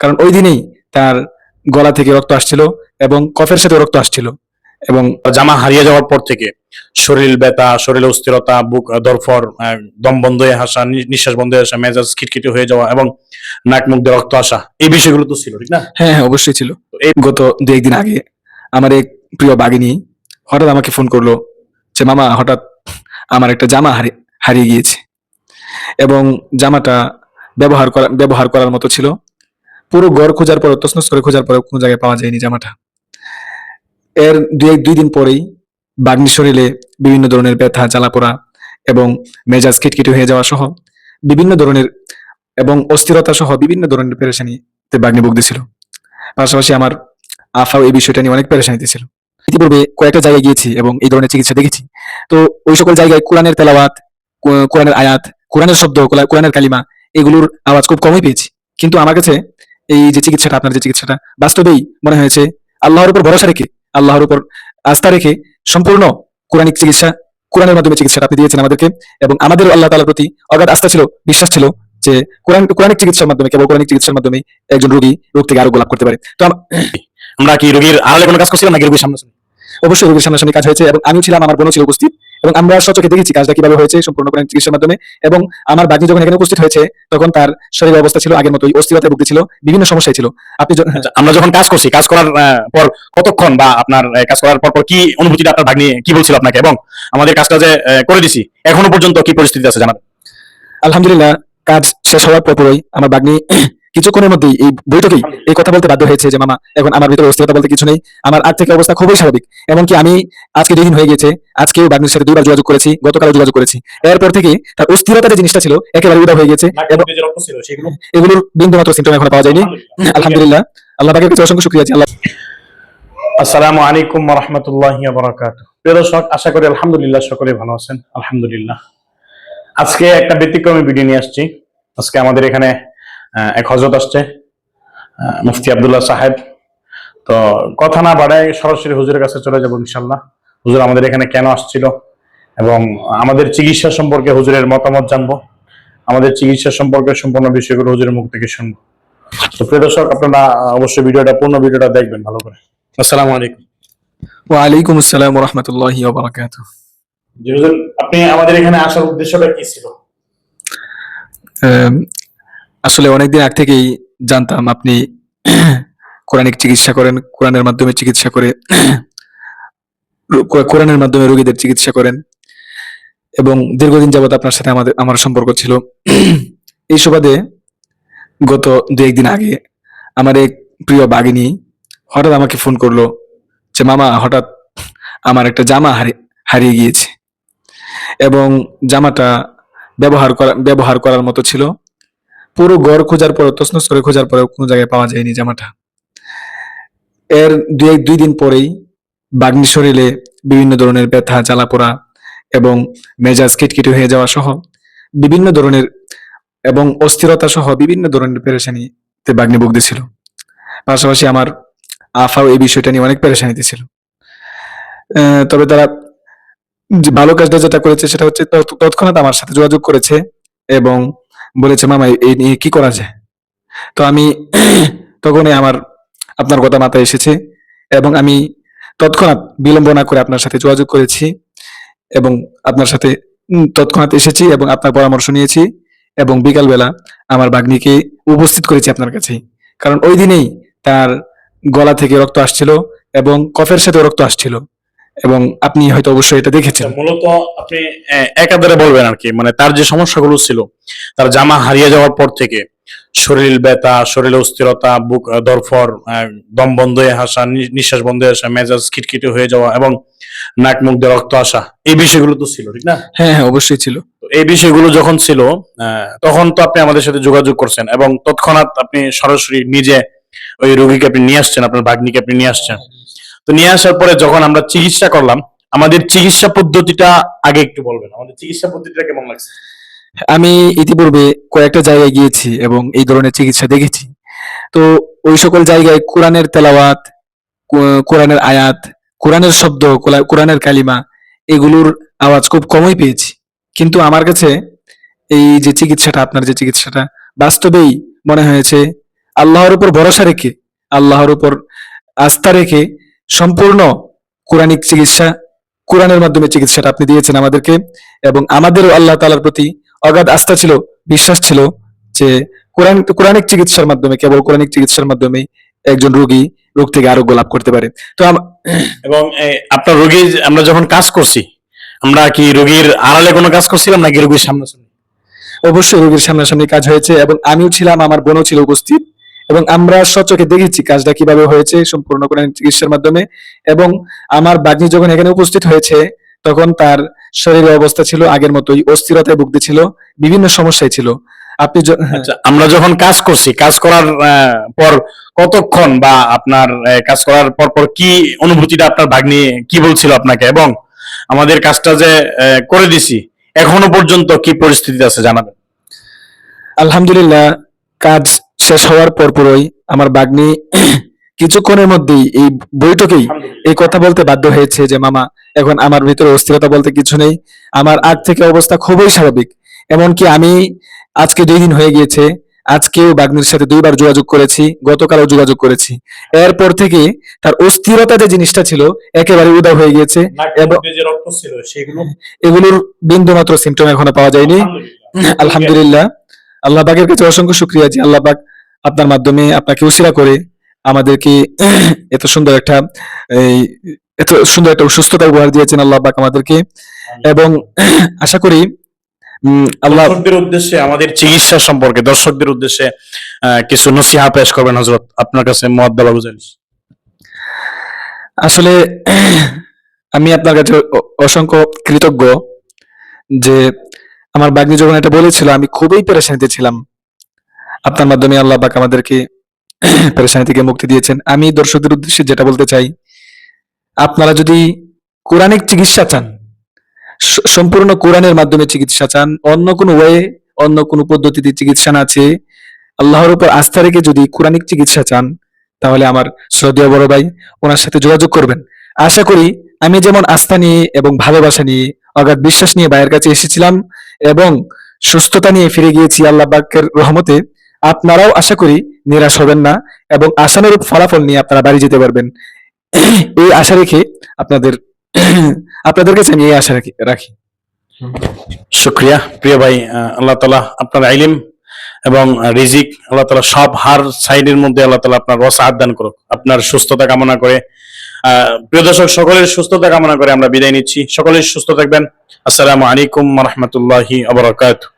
কারণ ওই দিনেই তার গলা থেকে রক্ত আসছিল এবং কফের সাথে রক্ত আসছিল। এবং জামা হারিয়ে যাওয়ার পর থেকে শরীর ব্যথা, শরীরে অস্থিরতা, বুক ধড়ফড়, দম বন্ধ হয়ে আসা, নিঃশ্বাস বন্ধ হয়ে আসা, মেজাজ খিটখিটে হয়ে যাওয়া এবং নাক মুখ দিয়ে রক্ত আসা, এই বিষয়গুলো তো ছিল, ঠিক না? হ্যাঁ হ্যাঁ, অবশ্যই ছিল। এই গত দু একদিন আগে আমার এক প্রিয় বাগিনী হঠাৎ আমাকে ফোন করলো যে মামা, হঠাৎ আমার একটা জামা হারিয়ে গিয়েছে এবং জামাটা ব্যবহার করার মতো ছিল। পুরো ঘর খোঁজার পর, তছনছ করে খোঁজার পরে কোনো জায়গায় পাওয়া যায়নি জামাটা। এর দুই দিন পরেই বাগ্নির শরীরে বিভিন্ন ধরনের ব্যথা, জ্বালাপোড়া এবং মেজাজ খিটখিটে হয়ে যাওয়া সহ বিভিন্ন ধরনের এবং অস্থিরতা সহ বিভিন্ন ধরনের পেরেশানিতে বাগ্নি ভুগতেছিল। পাশাপাশি আমার আফাও এই বিষয়টা নিয়ে অনেক পেরেশানিতে ছিল। ইতিপূর্বে কয়েকটা জায়গায় গিয়েছি এবং এই ধরনের চিকিৎসা দেখেছি। তো ওই সকল জায়গায় কোরআনের তেলাওয়াত, কোরআনের আয়াত, কোরআনের শব্দ, কোরআনের কালিমা, এগুলোর আওয়াজ খুব কমই পেয়েছি। কিন্তু আমার কাছে এই যে চিকিৎসাটা, আপনার যে চিকিৎসাটা, বাস্তবেই মনে হয়েছে আল্লাহর উপর ভরসা রেখে, আল্লাহর উপর আস্থা রেখে সম্পূর্ণ কোরআনিক চিকিৎসা, কোরআনের মাধ্যমে চিকিৎসাটা আপনি দিয়েছেন আমাদেরকে। এবং আমাদের আল্লাহ তাআলার প্রতি অগাধ আস্থা ছিল, বিশ্বাস ছিল যে কোরআনিক চিকিৎসার মাধ্যমে, কেবল কোরআনিক চিকিৎসার মাধ্যমে একজন রোগী রোগ থেকে আরোগ্য লাভ করতে পারে। তো আমরা কি রোগীর আড়ালে কোনো কাজ করছিলাম নাকি রোগীর সামনে? অবশ্যই রোগীর সামনাসামনি কাজ হয়েছে এবং আমিও ছিলাম, আমার বোনও ছিল উপস্থিত এবং আমরা সচক্ষে দেখেছি কাজটা কিভাবে হয়েছে সম্পূর্ণ কোরআনিক চিকিৎসার মাধ্যমে। এবং আমার বাগ্নি যখন এখানে উপস্থিত হয়েছে তখন তার শরীরের অবস্থা ছিল আগের মতোই, অস্থিরতায় ভুগতেছিল, বিভিন্ন সমস্যায় ছিল। আপনি আমরা যখন কাজ করছি, কাজ করার পর কতক্ষণ বা আপনার কাজ করার পর কি অনুভূতিটা আপনার ভাগ্নি কি বলছিল আপনাকে, এবং আমাদের কাজটা যে করে দিছি এখনো পর্যন্ত কি পরিস্থিতি আছে জানাবেন? আলহামদুলিল্লাহ, কাজ শেষ হওয়ার পরই আমার বাগ্নি কিছুক্ষণের মধ্যেই এই বৈঠকেই এই কথা বলতে বাধ্য হয়েছে যে মামা, এখন আমার ভিতরে অস্থিরতা বলতে কিছু নেই, আমার আগ থেকে অবস্থা খুবই স্বাভাবিক। এমনকি আমি আজকে 2 দিন হয়ে গেছে, আজকেও বাগ্নির সাথে 2বার যোগাযোগ করেছি, গতকালও যোগাযোগ করেছি। এরপর থেকে তার অস্থিরতা যে জিনিসটা ছিল একেবারে উধাও হয়ে গেছে এবং এগুলোর বিন্দু মাত্র সিমটম এখনো পাওয়া যায়নি। আলহামদুলিল্লাহ, আল্লাহ পাকের কাছে অসংখ্য শুকরিয়া। আল্লাহ। আসসালামু আলাইকুম ওয়া রাহমাতুল্লাহি ওয়া বারাকাতুহু। প্রিয় দর্শক, আশা করি আলহামদুলিল্লাহ সকলে ভালো আছেন। আলহামদুলিল্লাহ, আজকে একটা ব্যতিক্রমী ভিডিও নিয়ে আসছি। আজকে আমাদের এখানে এক হযরত আসছে, মুফতি আব্দুল্লাহ সাহেব। তো কথা না বাড়ায় সরাসরি হুজুরের কাছে চলে যাবো ইনশাআল্লাহ। হুজুর আমাদের এখানে কেন আসছিল এবং আমাদের চিকিৎসা সম্পর্কে হুজুরের মতামত জানবো, আমাদের চিকিৎসা সম্পর্কে সম্পূর্ণ বিষয়গুলো হুজুরের মুখ থেকে শুনবো। তো প্রিয় দর্শক, আপনারা অবশ্যই পূর্ণ ভিডিওটা দেখবেন ভালো করে। আসসালামু আলাইকুম। ওয়া আলাইকুম আসসালাম ওয়া রাহমাতুল্লাহি ওয়া বারাকাতুহু। জি হুজুর, আপনি আমাদের এখানে আসার উদ্দেশ্যটা কি ছিল? আসলে অনেকদিন আগ থেকেই জানতাম আপনি কোরআনিক চিকিৎসা করেন, কোরআনের মাধ্যমে চিকিৎসা করে কোরআনের মাধ্যমে রোগীদের চিকিৎসা করেন এবং দীর্ঘদিন যাবত আপনার সাথে আমার সম্পর্ক ছিল। এই সুবাদে গত 2-1 দিন আগে আমার এক প্রিয় বাগিনী হঠাৎ আমাকে ফোন করলো যে মামা, হঠাৎ আমার একটা জামা হারিয়ে গিয়েছে এবং জামাটা ব্যবহার করার মতো ছিল। পুরো ঘর খোঁজার পর, তছনছ করে খোঁজার পরে কোনো জায়গায় পাওয়া যায়নি জামাটা। এর 2 দিন পরেই বাগ্নির শরীরে বিভিন্ন ধরনের ব্যথা, জ্বালাপোড়া এবং মেজাজ খিটখিটে হয়ে যাওয়া সহ বিভিন্ন ধরনের এবং অস্থিরতা সহ বিভিন্ন ধরনের পেরেশানিতে বাগ্নি ভুগতেছিল। পাশাপাশি আমার আফাও এই বিষয়টা নিয়ে অনেক পেরেশানিতে ছিল। তবে তারা যে ভালো কাজটা যেটা করেছে সেটা হচ্ছে তৎক্ষণাৎ আমার সাথে যোগাযোগ করেছে এবং বলেছে মামা, এই নিয়ে কি করা যায়। তো আমি তখনই আপনার কথা মাথায় এসেছে এবং আমি তৎক্ষণাৎ বিলম্ব না করে আপনার সাথে যোগাযোগ করেছি এবং আপনার সাথে তৎক্ষণাৎ এসেছি এবং আপনার পরামর্শ নিয়েছি এবং বিকালবেলা আমার বাগ্নিকে উপস্থিত করেছি আপনার কাছে। কারণ ওই দিনেই তার গলা থেকে রক্ত আসছিল এবং কফের সাথে রক্ত আসছিল এবং আপনি হয়তো অবশ্যই এটা দেখেছেন। মূলত আপনি একাধারে বলবেন আর কি, মানে তার যে সমস্যাগুলো ছিল, তার জামা হারিয়ে যাওয়ার পর থেকে শরীর ব্যথা, শরীরে অস্থিরতা, বুক ধড়ফড়, দম বন্ধ হয়ে আসা, নিঃশ্বাস বন্ধ হয়ে আসা, মেজাজ খিটখিটে হয়ে যাওয়া এবং নাক মুখ দিয়ে রক্ত আসা, এই বিষয়গুলো তো ছিল, ঠিক না? হ্যাঁ হ্যাঁ, অবশ্যই ছিল। এই বিষয়গুলো যখন ছিল তখন তো আপনি আমাদের সাথে যোগাযোগ করছেন এবং তৎক্ষণাৎ আপনি সরাসরি নিজে ওই রোগীকে আপনি নিয়ে আসছেন, আপনার ভাগ্নিকে আপনি নিয়ে আসছেন। তো নিয়ে আসার পরে যখন আমরা চিকিৎসা করলাম, আমাদের চিকিৎসা পদ্ধতিটা আগে একটু বলবেন, আমাদের চিকিৎসা পদ্ধতিটা কেমন লাগছে? আমি ইতিপূর্বে কয়েকটা জায়গায় গিয়েছি এবং এই ধরনের চিকিৎসা দেখেছি। তো ওই সকল জায়গায় কোরআনের তেলাওয়াত, কোরআনের আয়াত, কোরআনের শব্দ, কোরআনের কালিমা, এগুলোর আওয়াজ খুব কমই পেয়েছি। কিন্তু আমার কাছে এই যে চিকিৎসাটা, আপনার যে চিকিৎসাটা, বাস্তবেই মনে হয়েছে আল্লাহর উপর ভরসা রেখে, আল্লাহর উপর আস্থা রেখে সম্পূর্ণ কোরআনিক চিকিৎসা, কোরআনের মাধ্যমে চিকিৎসাটা আপনি দিয়েছেন আমাদেরকে। এবং আমাদেরও আল্লাহ তাআলার প্রতি অগাধ আস্থা ছিল, বিশ্বাস ছিল যে কোরআনিক চিকিৎসার মাধ্যমে, কেবল কোরআনিক চিকিৎসার মাধ্যমে একজন রোগী রোগ থেকে আরোগ্য লাভ করতে পারে। তো এবং আপনার রোগী আমরা যখন কাজ করছি, আমরা কি রোগীর আড়ালে কোনো কাজ করছিলাম নাকি রোগীর সামনাসামনি? অবশ্যই রোগীর সামনাসামনি কাজ হয়েছে, এবং আমিও ছিলাম, আমার বোনও ছিল উপস্থিত, এবং আমরা সচক্ষে দেখেছি কাজটা কিভাবে হয়েছে সম্পূর্ণ কোরআনিক চিকিৎসার মাধ্যমে। এবং আমার ভাগ্নি যখন এখানে উপস্থিত হয়েছে, তখন তার শরীরের অবস্থা ছিল আগের মতোই, অস্থিরতায় ভুগতেছিল, বিভিন্ন সমস্যায় ছিল। আপনি আচ্ছা, আমরা যখন কাজ করছি, কাজ করার পর কতক্ষণ বা আপনার কাজ করার পর পর কি অনুভূতিটা আপনার ভাগ্নি কি বলছিল আপনাকে, এবং আমাদের কাজটা যে করে দিছি এখনো পর্যন্ত কি পরিস্থিতি আছে জানাবেন। আলহামদুলিল্লাহ, কাজ শেষ হওয়ার পরপরই আমার ভাগ্নি কিছুক্ষণের মধ্যেই এই বৈঠকেই এই কথা বলতে বাধ্য হয়েছে যে মামা, এখন আমার ভিতরে অস্থিরতা বলতে কিছু নেই, আমার আগ থেকে অবস্থা খুবই স্বাভাবিক। এমনকি আমি আজকে 2 দিন হয়ে গিয়েছে, আজকেও ভাগ্নির সাথে 2বার যোগাযোগ করেছি, গতকালও যোগাযোগ করেছি। এরপর থেকে তার অস্থিরতা যে জিনিসটা ছিল একেবারে উধাও হয়ে গিয়েছে, এবং যে রক্ত ছিল সেগুলো এগুলোর বিন্দু মাত্র সিমটম এখনো পাওয়া যায়নি। আলহামদুলিল্লাহ, আল্লাহ পাকের কাছে অসংখ্য শুকরিয়া যে আল্লাহ পাক আপনার মাধ্যমে, আপনাকে উসিলা করে আমাদেরকে এত সুন্দর একটা এই সুস্থতা উপহার দিয়েছেন আল্লাহ পাক আমাদেরকে। এবং আশা করি আল্লাহ দর্শকদের উদ্দেশ্যে, আমাদের চিকিৎসা সম্পর্কে দর্শকদের উদ্দেশ্যে কিছু নসিহা পেশ করবেন হযরত, আপনার কাছে মুআদ্দাবা গুজারিশ। আসলে আমি আপনার কাছে অসংখ্য কৃতজ্ঞ যে আমার ভাগ্নি যখন এটা বলেছিল আমি খুবই পেরেশানিতে ছিলাম, আপনার মাধ্যমে আল্লাহ পাক আমাদেরকে পেরেশানি থেকে মুক্তি দিয়েছেন। আমি দর্শকদের উদ্দেশ্যে যেটা বলতে চাই, আপনারা যদি কোরআনিক চিকিৎসা চান, সম্পূর্ণ কোরআনের মাধ্যমে চিকিৎসা চান, অন্য কোনো ওয়ে, অন্য কোনো পদ্ধতিতে চিকিৎসা না চেয়ে আল্লাহর উপর আস্থা রেখে যদি কোরআনিক চিকিৎসা চান, তাহলে আমার শ্রদ্ধেয় বড় ভাই ওনার সাথে যোগাযোগ করবেন। আশা করি আমি যেমন আস্থা নিয়ে এবং ভালোবাসা নিয়ে, অগাধ বিশ্বাস নিয়ে ভাইয়ের কাছে এসেছিলাম এবং সুস্থতা নিয়ে ফিরে গিয়েছি আল্লাহ পাকের রহমতে, আপনারাও আশা করি নিরাশ হবেন না এবং আশানুরূপ ফলাফল নিয়ে আপনারা বাড়ি যেতে পারবেন। এই আশা রেখে আপনাদের কাছে আমি এই আশা রাখি। শুকরিয়া প্রিয় ভাই, আল্লাহ তাআলা আপনার ইলম এবং রিজিক, আল্লাহ তাআলা সব হার সাইডের মধ্যে আল্লাহ তাআলা আপনার ওয়াসাআত দান করুক। আপনার সুস্থতা কামনা করে, প্রিয় দর্শক সকলের সুস্থতা কামনা করে আমরা বিদায় নিচ্ছি। সকলের সুস্থ থাকবেন। আসসালামু আলাইকুম ওয়া রাহমাতুল্লাহি ওয়া বারাকাতুহু।